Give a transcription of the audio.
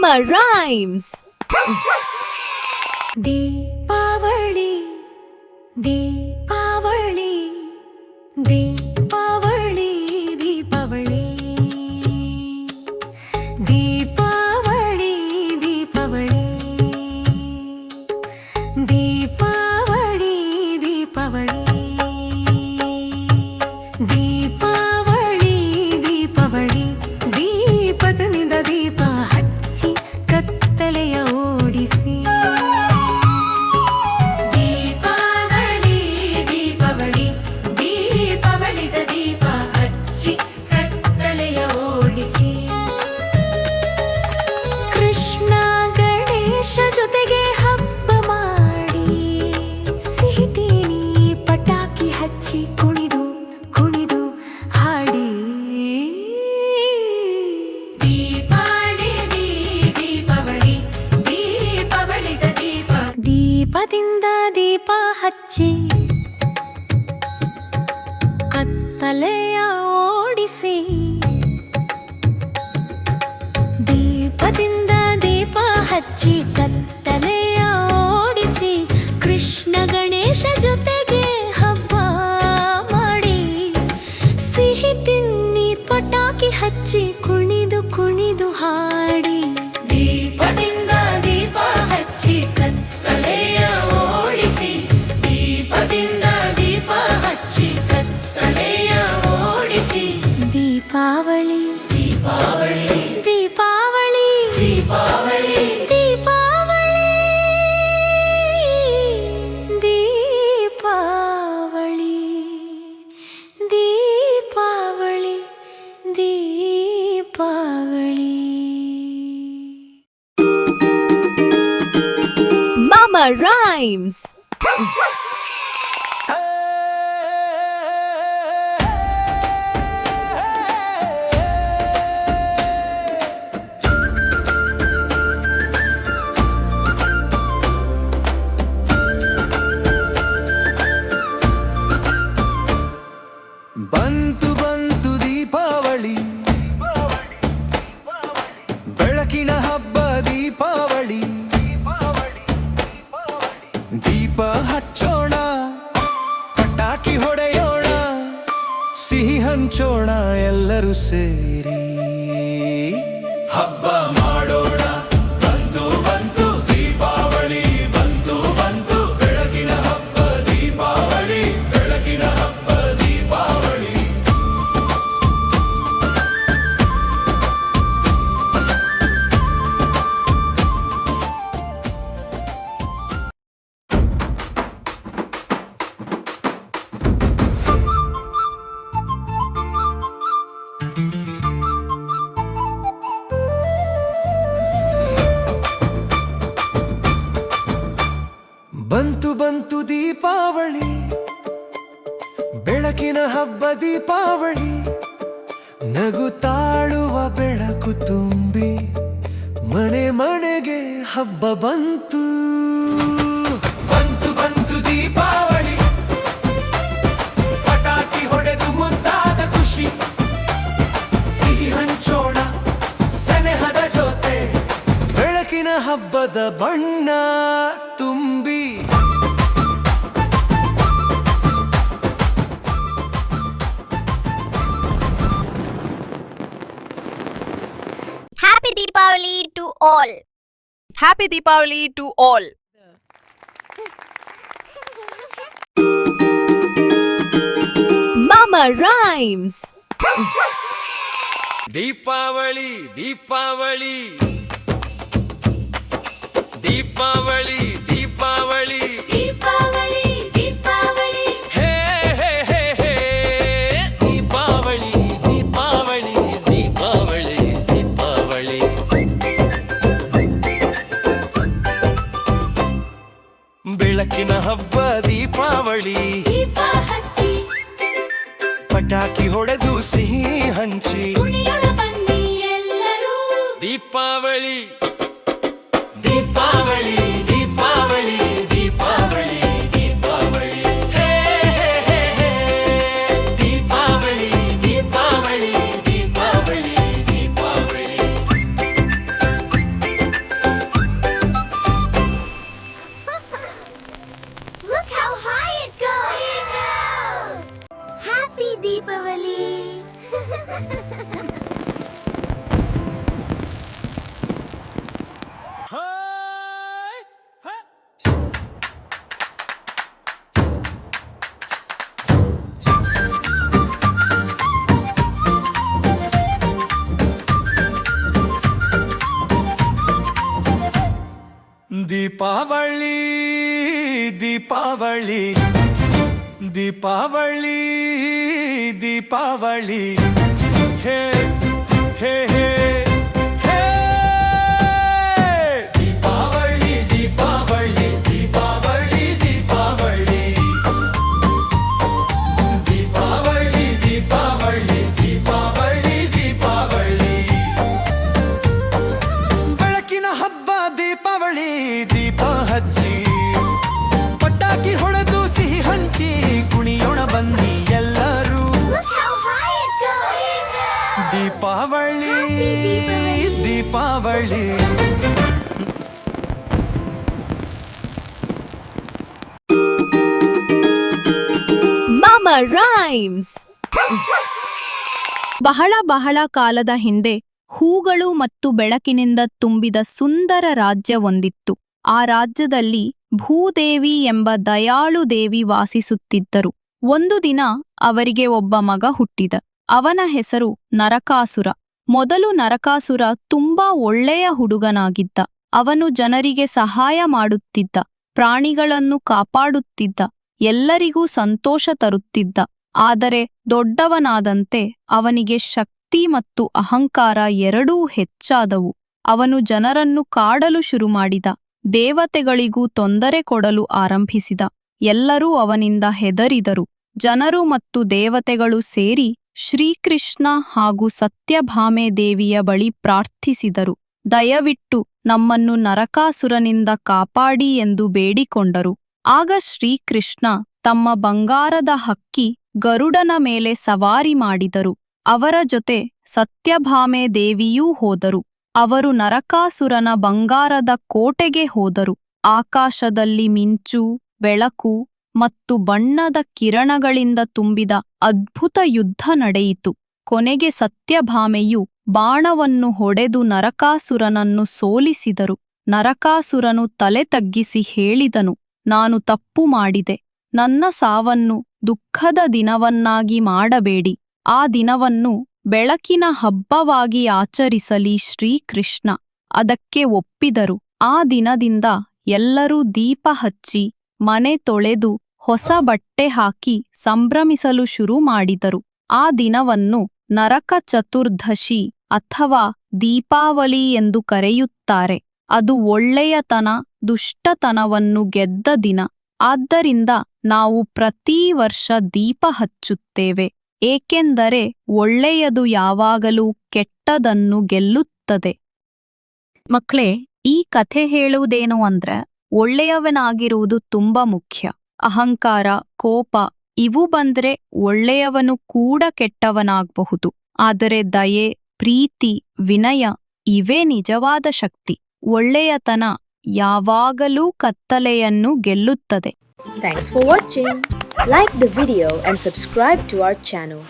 Mama Rhymes. Deepavali Deepavali Deepavali Deepavali Deepavali Deepavali Deepavali Deepavali Deepavali Deepavali ದೀಪದಿಂದ ದೀಪ ಹಚ್ಚಿ ಕತ್ತಲೆಯ ಓಡಿಸಿ ಜೊತೆಗೆ ಹಬ್ಬ ಮಾಡಿ ಸಿಹಿ ತಿನಿ ಪಟಾಕಿ ಹಚ್ಚಿ ಕುಣಿದು ಕುಣಿದು ಹಾಡಿ ದೀಪಾವಳಿ ದೀಪಾವಳಿ ದೀಪಾವಳಿದ ದೀಪ ದೀಪದಿಂದ ದೀಪ ಹಚ್ಚಿ ಕತ್ತಲೆಯ ಓಡಿಸಿ ದೀಪದಿಂದ ದೀಪ ಹಚ್ಚಿ ಕತ್ತಲೆಯ ಓಡಿಸಿ ಕೃಷ್ಣ ಗಣೇಶ ಜೊತೆಗೆ ಹಬ್ಬ ಮಾಡಿ ಸಿಹಿ ತಿನ್ನಿ ಪಟಾಕಿ ಹಚ್ಚಿ ಕುಣಿದು ಕುಣಿದು ಹಾಡಿ ದೀಪದಿಂದ ದೀಪ ಹಚ್ಚಿ ಕತ್ತಲೆಯ ಓಡಿಸಿ ದೀಪದಿಂದ ದೀಪ ಹಚ್ಚಿ ಕತ್ತಲೆಯ ಓಡಿಸಿ ದೀಪಾವಳಿ ದೀಪಾವಳಿ ದೀಪಾವಳಿ ದೀಪಾವಳಿ ದೀಪಾವಳಿ ದೀಪಾವಳಿ ದೀಪಾವಳಿ ದೀಪಾವಳಿ Mama Rhymes. ಬಂತು ಬಂತು ದೀಪಾವಳಿ ಬೆಳಕಿನ ಹಬ್ಬ ದೀಪಾವಳಿ ದೀಪ ಹಚ್ಚೋಣ ಪಟಾಕಿ ಹೊಡೆಯೋಣ ಸಿಹಿ ಹಂಚೋಣ ಎಲ್ಲರೂ ಸೇರಿ ಹಬ್ಬ ಮಾಡೋಣ ಬಂತು ಬಂತು ದೀಪಾವಳಿ ಬಂತು ಬಂತು ಬೆಳಕಿನ ಹಬ್ಬ ದೀಪಾವಳಿ ಬೆಳಕಿನ ಹಬ್ಬ ದೀಪಾವಳಿ ಬಂತು ಬಂತು ದೀಪಾವಳಿ ಬೆಳಕಿನ ಹಬ್ಬ ದೀಪಾವಳಿ ನಗು ತಾಳುವ ಬೆಳಕು ತುಂಬಿ ಮನೆ ಮನೆಗೆ ಹಬ್ಬ ಬಂತು ಬಂತು ಬಂತು ದೀಪಾವಳಿ ಪಟಾಕಿ ಹೊಡೆದು ಮುದ್ದಾದ ಖುಷಿ ಸಿಹಿ ಹಂಚೋಣ ಸೆನೆಹದ ಜೊತೆ ಬೆಳಕಿನ ಹಬ್ಬದ ಬಣ್ಣ ತುಂಬಿ Happy Deepavali to all. Happy Deepavali to all. Mama Rhymes. Deepavali Deepavali Deepavali Deepavali Deepavali Deepavali ಹೇ ಹೇ ಹೇ ಹೇ ದೀಪಾವಳಿ ದೀಪಾವಳಿ ದೀಪಾವಳಿ ದೀಪಾವಳಿ ಬೆಳಕಿನ ಹಬ್ಬ ದೀಪಾವಳಿ ದೀಪ ಹಚ್ಚಿ ಪಟಾಕಿ ಹೊಡೆದು ಸಿಹಿ ಹಂಚಿ ಕುಣಿಯೋಣ ಬನ್ನಿ ಎಲ್ಲರೂ ದೀಪಾವಳಿ ದೀಪಾವಳಿ ದೀಪಾವಳಿ ದೀಪಾವಳಿ ದೀಪಾವಳಿ ಹೇ ಹೇ ಹೇ ಹೇ ದೀಪಾವಳಿ ದೀಪಾವಳಿ ದೀಪಾವಳಿ ದೀಪಾವಳಿ ದೀಪಾವಳಿ ದೀಪಾವಳಿ ದೀಪಾವಳಿ ಹೇ ಹೇ ಹೇ ಹೇ ದೀಪಾವಳಿ ದೀಪಾವಳಿ ದೀಪಾವಳಿ ದೀಪಾವಳಿ ದೀಪಾವಳಿ ದೀಪಾವಳಿ ದೀಪಾವಳಿ ದೀಪಾವಳಿ ಬೆಳಕಿನ ಹಬ್ಬ ದೀಪಾವಳಿ ದೀಪ ಹಚ್ಚಿ ಪಟಾಕಿ ಹೊಡೆದು ಸಿಹಿ ಹಂಚಿ ಕುಣಿಯೋಣ ಬನ್ನಿ ಎಲ್ಲರೂ ದೀಪಾವಳಿ ದೀಪಾವಳಿ Mama Rhymes. ಬಹಳ ಕಾಲದ ಹಿಂದೆ ಹೂಗಳು ಮತ್ತು ಬೆಳಕಿನಿಂದ ತುಂಬಿದ ಸುಂದರ ರಾಜ್ಯವೊಂದಿತ್ತು. ಆ ರಾಜ್ಯದಲ್ಲಿ ಭೂದೇವಿ ಎಂಬ ದಯಾಳು ದೇವಿ ವಾಸಿಸುತ್ತಿದ್ದರು. ಒಂದು ದಿನ ಅವರಿಗೆ ಒಬ್ಬ ಮಗ ಹುಟ್ಟಿದ. ಅವನ ಹೆಸರು ನರಕಾಸುರ. ಮೊದಲು ನರಕಾಸುರ ತುಂಬಾ ಒಳ್ಳೆಯ ಹುಡುಗನಾಗಿದ್ದ. ಅವನು ಜನರಿಗೆ ಸಹಾಯ ಮಾಡುತ್ತಿದ್ದ, ಪ್ರಾಣಿಗಳನ್ನು ಕಾಪಾಡುತ್ತಿದ್ದ, ಎಲ್ಲರಿಗೂ ಸಂತೋಷ ತರುತ್ತಿದ್ದ. ಆದರೆ ದೊಡ್ಡವನಾದಂತೆ ಅವನಿಗೆ ಶಕ್ತಿ ಮತ್ತು ಅಹಂಕಾರ ಎರಡೂ ಹೆಚ್ಚಾದವು. ಅವನು ಜನರನ್ನು ಕಾಡಲು ಶುರುಮಾಡಿದ. ದೇವತೆಗಳಿಗೂ ತೊಂದರೆ ಕೊಡಲು ಆರಂಭಿಸಿದ. ಎಲ್ಲರೂ ಅವನಿಂದ ಹೆದರಿದರು. ಜನರು ಮತ್ತು ದೇವತೆಗಳು ಸೇರಿ ಶ್ರೀಕೃಷ್ಣ ಹಾಗೂ ಸತ್ಯಭಾಮೆ ದೇವಿಯ ಬಳಿ ಪ್ರಾರ್ಥಿಸಿದರು. ದಯವಿಟ್ಟು ನಮ್ಮನ್ನು ನರಕಾಸುರನಿಂದ ಕಾಪಾಡಿ ಎಂದು ಬೇಡಿಕೊಂಡರು. ಆಗ ಶ್ರೀಕೃಷ್ಣ ತಮ್ಮ ಬಂಗಾರದ ಹಕ್ಕಿ ಗರುಡನ ಮೇಲೆ ಸವಾರಿ ಮಾಡಿದರು. ಅವರ ಜೊತೆ ಸತ್ಯಭಾಮೆ ದೇವಿಯೂ ಹೋದರು. ಅವರು ನರಕಾಸುರನ ಬಂಗಾರದ ಕೋಟೆಗೆ ಹೋದರು. ಆಕಾಶದಲ್ಲಿ ಮಿಂಚು, ಬೆಳಕು ಮತ್ತು ಬಣ್ಣದ ಕಿರಣಗಳಿಂದ ತುಂಬಿದ ಅದ್ಭುತ ಯುದ್ಧ ನಡೆಯಿತು. ಕೊನೆಗೆ ಸತ್ಯಭಾಮೆಯು ಬಾಣವನ್ನು ಹೊಡೆದು ನರಕಾಸುರನನ್ನು ಸೋಲಿಸಿದರು. ನರಕಾಸುರನು ತಲೆ ತಗ್ಗಿಸಿ ಹೇಳಿದನು, ನಾನು ತಪ್ಪು ಮಾಡಿದೆ. ನನ್ನ ಸಾವನ್ನು ದುಃಖದ ದಿನವನ್ನಾಗಿ ಮಾಡಬೇಡಿ. ಆ ದಿನವನ್ನು ಬೆಳಕಿನ ಹಬ್ಬವಾಗಿ ಆಚರಿಸಲಿ ಶ್ರೀಕೃಷ್ಣ. ಅದಕ್ಕೆ ಒಪ್ಪಿದರು. ಆ ದಿನದಿಂದ ಎಲ್ಲರೂ ದೀಪ ಹಚ್ಚಿ, ಮನೆ ತೊಳೆದು, ಹೊಸ ಬಟ್ಟೆ ಹಾಕಿ ಸಂಭ್ರಮಿಸಲು ಶುರು ಮಾಡಿದರು. ಆ ದಿನವನ್ನು ನರಕ ಚತುರ್ದಶಿ ಅಥವಾ ದೀಪಾವಳಿ ಎಂದು ಕರೆಯುತ್ತಾರೆ. ಅದು ಒಳ್ಳೆಯತನ, ದುಷ್ಟತನವನ್ನು ಗೆದ್ದ ದಿನ. ಆದ್ದರಿಂದ ನಾವು ಪ್ರತಿ ವರ್ಷ ದೀಪ ಹಚ್ಚುತ್ತೇವೆ, ಏಕೆಂದರೆ ಒಳ್ಳೆಯದು ಯಾವಾಗಲೂ ಕೆಟ್ಟದನ್ನು ಗೆಲ್ಲುತ್ತದೆ. ಮಕ್ಕಳೇ, ಈ ಕಥೆ ಹೇಳುವುದೇನು ಅಂದ್ರೆ, ಒಳ್ಳೆಯವನಾಗಿರುವುದು ತುಂಬಾ ಮುಖ್ಯ. ಅಹಂಕಾರ, ಕೋಪ ಇವು ಬಂದ್ರೆ ಒಳ್ಳೆಯವನು ಕೂಡ ಕೆಟ್ಟವನಾಗಬಹುದು. ಆದರೆ ದಯೆ, ಪ್ರೀತಿ, ವಿನಯ ಇವೇ ನಿಜವಾದ ಶಕ್ತಿ. ಒಳ್ಳೆಯತನ ಯಾವಾಗಲೂ ಕತ್ತಲೆಯನ್ನು ಗೆಲ್ಲುತ್ತದೆ. Thanks for watching. Like the video and subscribe to our channel.